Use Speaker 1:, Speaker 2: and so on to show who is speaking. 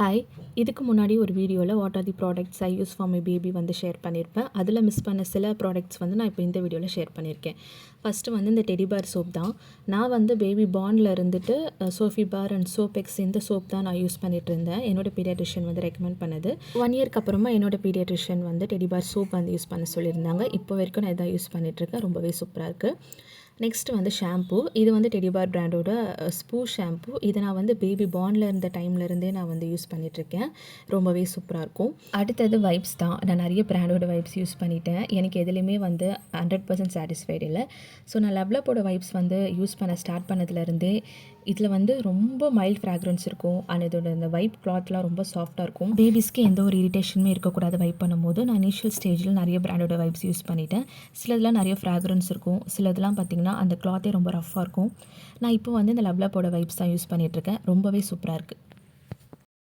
Speaker 1: Hi. இதுக்கு முன்னாடி ஒரு வீடியோவில் what are the products I use for my baby வந்து ஷேர் பண்ணியிருப்பேன். அதில் மிஸ் பண்ண சில ப்ராடக்ட்ஸ் வந்து நான் இப்போ இந்த வீடியோவில் ஷேர் பண்ணியிருக்கேன். ஃபஸ்ட்டு வந்து இந்த டெடி பார் சோப் தான். நான் வந்து பேபி பாண்டில் இருந்துட்டு சோஃபி பார் அண்ட் சோபெக்ஸ் இந்த சோப் தான் நான் யூஸ் பண்ணிகிட்டு இருந்தேன். என்னோடய பீடியாட்ரிஷியன் வந்து ரெக்கமெண்ட் பண்ணது. 1 இயர்க்கு அப்புறமா என்னோடய பீடியாட்ரிஷியன் வந்து டெடி பார் சோப் வந்து யூஸ் பண்ண சொல்லியிருந்தாங்க. இப்போ வரைக்கும் நான் இதான் யூஸ் பண்ணிகிட்ருக்கேன். ரொம்பவே சூப்பராக இருக்குது. நெக்ஸ்ட்டு வந்து ஷாம்பு. இது வந்து டெடி பார் பிராண்டோட ஸ்பூ ஷாம்பு. இதை நான் வந்து பேபி பார்னில் இருந்த டைம்லேருந்தே நான் வந்து யூஸ் பண்ணிகிட்ருக்கேன். ரொம்பவே சூப்பராக இருக்கும். அடுத்தது வைப்ஸ் தான். நான் நிறைய பிராண்டோட வைப்ஸ் யூஸ் பண்ணிட்டேன். எனக்கு எதுலேயுமே வந்து 100% சாட்டிஸ்ஃபைடு இல்லை. ஸோ நான் லவ்லப்போட வைப்ஸ் வந்து யூஸ் பண்ண ஸ்டார்ட் பண்ணதுலேருந்தே இதில் வந்து ரொம்ப மைல்ட் ஃப்ராக்ரன்ஸ் இருக்கும். அண்ட் இதோட இந்த வைப் கிளாத்லாம் ரொம்ப சாஃப்டாக இருக்கும். பேபிஸ்க்கு எந்த ஒரு இரிட்டேஷனுமே இருக்கக்கூடாது வைப் பண்ணும்போது. நான் இனிஷியல் ஸ்டேஜில் நிறைய பிராண்டோட வைப்ஸ் யூஸ் பண்ணிட்டேன். சிலதெல்லாம் நிறைய ஃப்ராக்ரன்ஸ் இருக்கும். சிலதெல்லாம் பார்த்திங்கன்னா அந்த கிளாத்தே ரொம்ப ரஃப்பாக இருக்கும். நான் இப்போ வந்து இந்த லவ்லப்போட வைப்ஸ் தான் யூஸ் பண்ணிகிட்ருக்கேன். ரொம்பவே சூப்பராக இருக்குது.